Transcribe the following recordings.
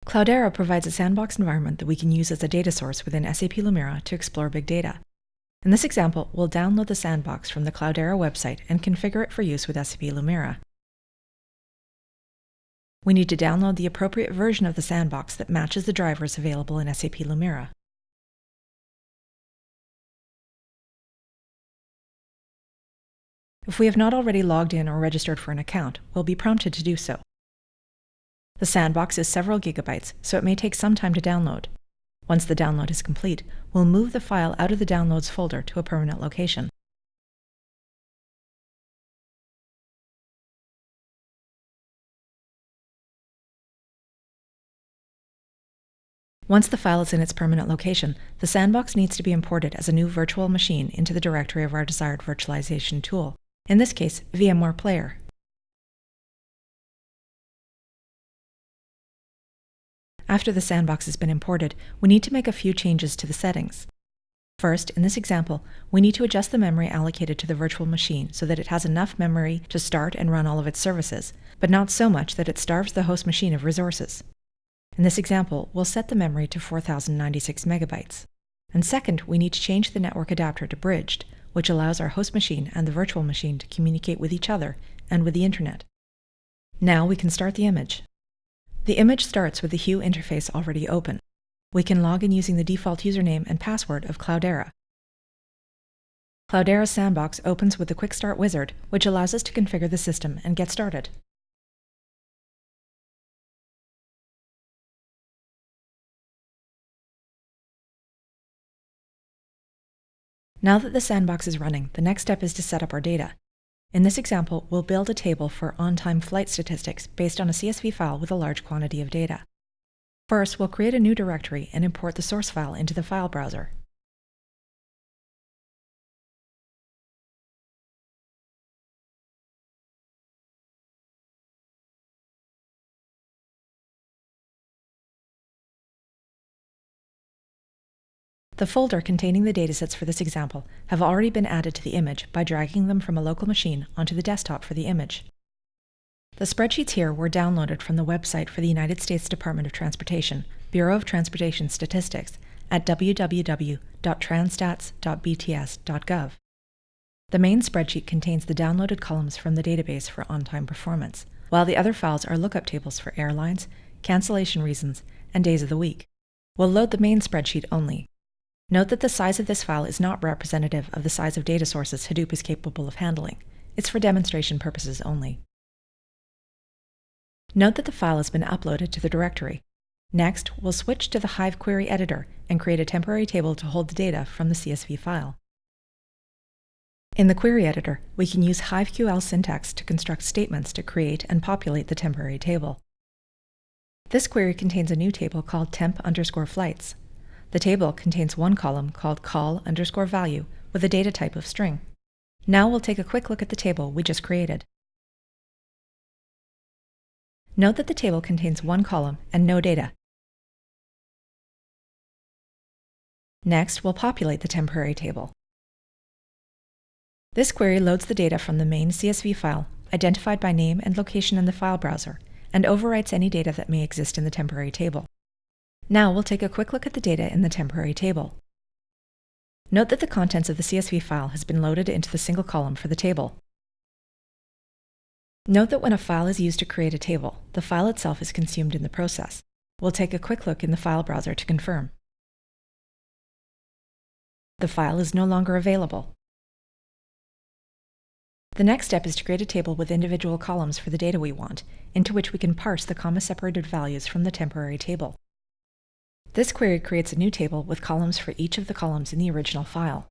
Cloudera provides a sandbox environment that we can use as a data source within SAP Lumira to explore big data. In this example, we'll download the Sandbox from the Cloudera website and configure it for use with SAP Lumira. We need to download the appropriate version of the Sandbox that matches the drivers available in SAP Lumira. If we have not already logged in or registered for an account, we'll be prompted to do so. The Sandbox is several gigabytes, so it may take some time to download. Once the download is complete, we'll move the file out of the Downloads folder to a permanent location. Once the file is in its permanent location, the Sandbox needs to be imported as a new virtual machine into the directory of our desired virtualization tool, in this case, VMware Player. After the Sandbox has been imported, we need to make a few changes to the settings. First, in this example, we need to adjust the memory allocated to the virtual machine so that it has enough memory to start and run all of its services, but not so much that it starves the host machine of resources. In this example, we'll set the memory to 4096 megabytes. And second, we need to change the network adapter to bridged, which allows our host machine and the virtual machine to communicate with each other and with the internet. Now we can start the image. The image starts with the Hue interface already open. We can log in using the default username and password of Cloudera. Cloudera's Sandbox opens with the Quick Start wizard, which allows us to configure the system and get started. Now that the Sandbox is running, the next step is to set up our data. In this example, we'll build a table for on-time flight statistics based on a CSV file with a large quantity of data. First, we'll create a new directory and import the source file into the file browser. The folder containing the datasets for this example have already been added to the image by dragging them from a local machine onto the desktop for the image. The spreadsheets here were downloaded from the website for the United States Department of Transportation, Bureau of Transportation Statistics, at www.transstats.bts.gov. The main spreadsheet contains the downloaded columns from the database for on-time performance, while the other files are lookup tables for airlines, cancellation reasons, and days of the week. We'll load the main spreadsheet only. Note that the size of this file is not representative of the size of data sources Hadoop is capable of handling. It's for demonstration purposes only. Note that the file has been uploaded to the directory. Next, we'll switch to the Hive query editor and create a temporary table to hold the data from the CSV file. In the query editor, we can use HiveQL syntax to construct statements to create and populate the temporary table. This query contains a new table called temp_flights. The table contains one column called call_value with a data type of string. Now we'll take a quick look at the table we just created. Note that the table contains one column and no data. Next, we'll populate the temporary table. This query loads the data from the main CSV file, identified by name and location in the file browser, and overwrites any data that may exist in the temporary table. Now we'll take a quick look at the data in the temporary table. Note that the contents of the CSV file has been loaded into the single column for the table. Note that when a file is used to create a table, the file itself is consumed in the process. We'll take a quick look in the file browser to confirm. The file is no longer available. The next step is to create a table with individual columns for the data we want, into which we can parse the comma-separated values from the temporary table. This query creates a new table with columns for each of the columns in the original file.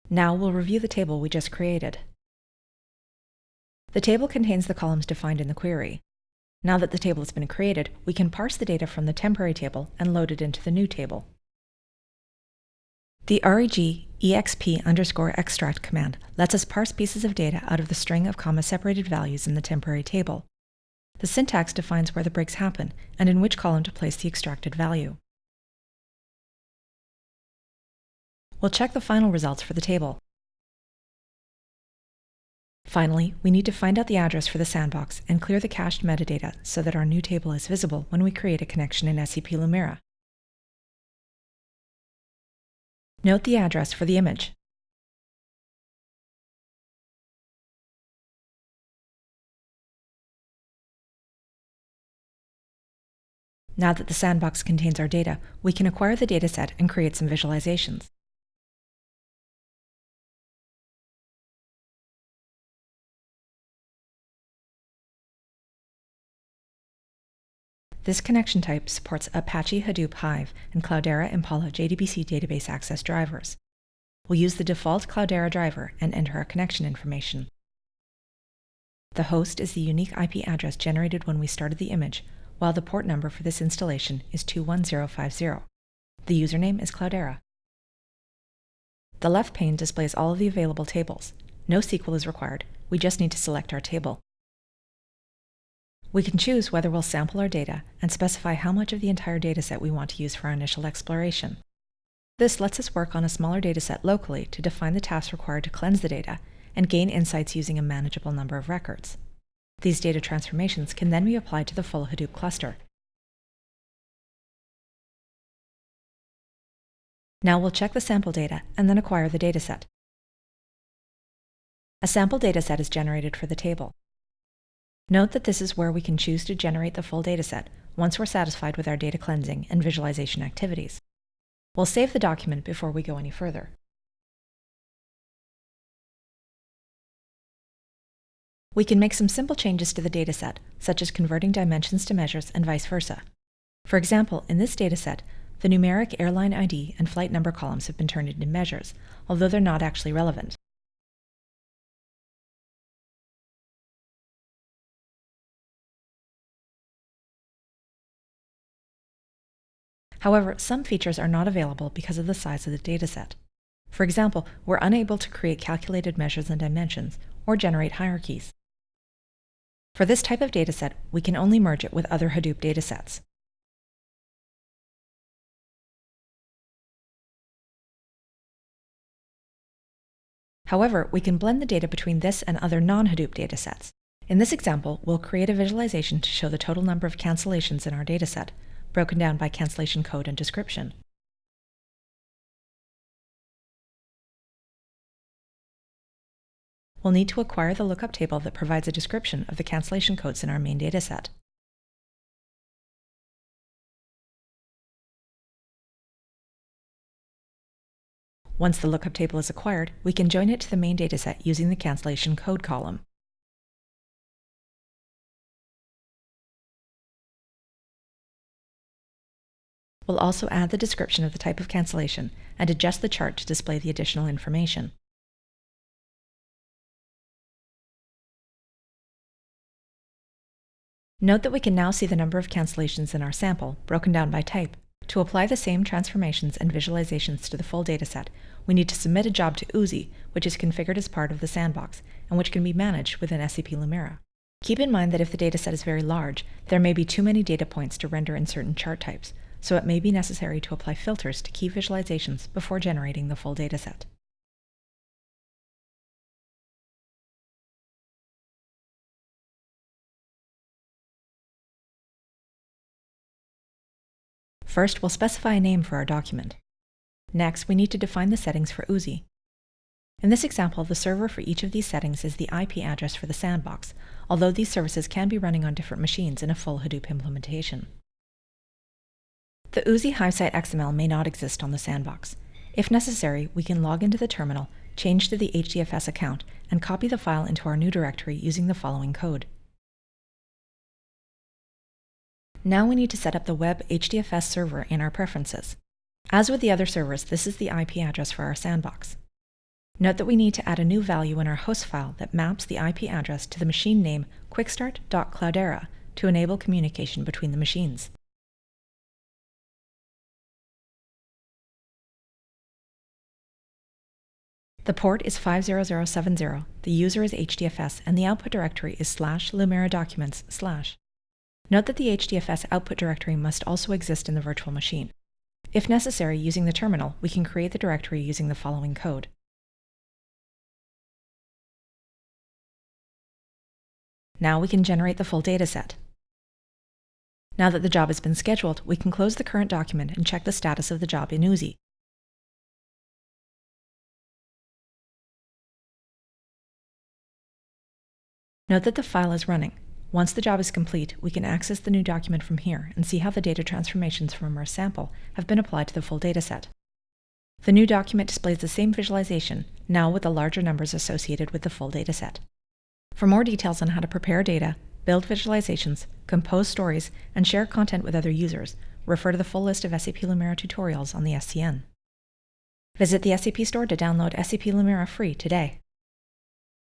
Now we'll review the table we just created. The table contains the columns defined in the query. Now that the table has been created, we can parse the data from the temporary table and load it into the new table. The reg_exp_extract command lets us parse pieces of data out of the string of comma-separated values in the temporary table. The syntax defines where the breaks happen and in which column to place the extracted value. We'll check the final results for the table. Finally, we need to find out the address for the sandbox and clear the cached metadata so that our new table is visible when we create a connection in SAP Lumira. Note the address for the image. Now that the sandbox contains our data, we can acquire the dataset and create some visualizations. This connection type supports Apache Hadoop Hive and Cloudera Impala JDBC database access drivers. We'll use the default Cloudera driver and enter our connection information. The host is the unique IP address generated when we started the image, while the port number for this installation is 21050. The username is Cloudera. The left pane displays all of the available tables. No SQL is required, we just need to select our table. We can choose whether we'll sample our data and specify how much of the entire dataset we want to use for our initial exploration. This lets us work on a smaller dataset locally to define the tasks required to cleanse the data and gain insights using a manageable number of records. These data transformations can then be applied to the full Hadoop cluster. Now we'll check the sample data and then acquire the dataset. A sample dataset is generated for the table. Note that this is where we can choose to generate the full dataset once we're satisfied with our data cleansing and visualization activities. We'll save the document before we go any further. We can make some simple changes to the dataset, such as converting dimensions to measures and vice versa. For example, in this dataset, the numeric airline ID and flight number columns have been turned into measures, although they're not actually relevant. However, some features are not available because of the size of the dataset. For example, we're unable to create calculated measures and dimensions or generate hierarchies. For this type of dataset, we can only merge it with other Hadoop datasets. However, we can blend the data between this and other non-Hadoop datasets. In this example, we'll create a visualization to show the total number of cancellations in our dataset, broken down by cancellation code and description. We'll need to acquire the lookup table that provides a description of the cancellation codes in our main dataset. Once the lookup table is acquired, we can join it to the main dataset using the cancellation code column. We'll also add the description of the type of cancellation and adjust the chart to display the additional information. Note that we can now see the number of cancellations in our sample, broken down by type. To apply the same transformations and visualizations to the full dataset, we need to submit a job to Oozie, which is configured as part of the sandbox, and which can be managed within SAP Lumira. Keep in mind that if the dataset is very large, there may be too many data points to render in certain chart types, so it may be necessary to apply filters to key visualizations before generating the full dataset. First, we'll specify a name for our document. Next, we need to define the settings for Oozie. In this example, the server for each of these settings is the IP address for the sandbox, although these services can be running on different machines in a full Hadoop implementation. The Oozie Hive site XML may not exist on the sandbox. If necessary, we can log into the terminal, change to the HDFS account, and copy the file into our new directory using the following code. Now we need to set up the web HDFS server in our preferences. As with the other servers, this is the IP address for our sandbox. Note that we need to add a new value in our host file that maps the IP address to the machine name quickstart.cloudera to enable communication between the machines. The port is 50070, the user is HDFS, and the output directory is /Lumira documents/. Note that the HDFS output directory must also exist in the virtual machine. If necessary, using the terminal, we can create the directory using the following code. Now we can generate the full dataset. Now that the job has been scheduled, we can close the current document and check the status of the job in Oozie. Note that the file is running. Once the job is complete, we can access the new document from here and see how the data transformations from our sample have been applied to the full dataset. The new document displays the same visualization, now with the larger numbers associated with the full dataset. For more details on how to prepare data, build visualizations, compose stories, and share content with other users, refer to the full list of SAP Lumira tutorials on the SCN. Visit the SAP Store to download SAP Lumira free today.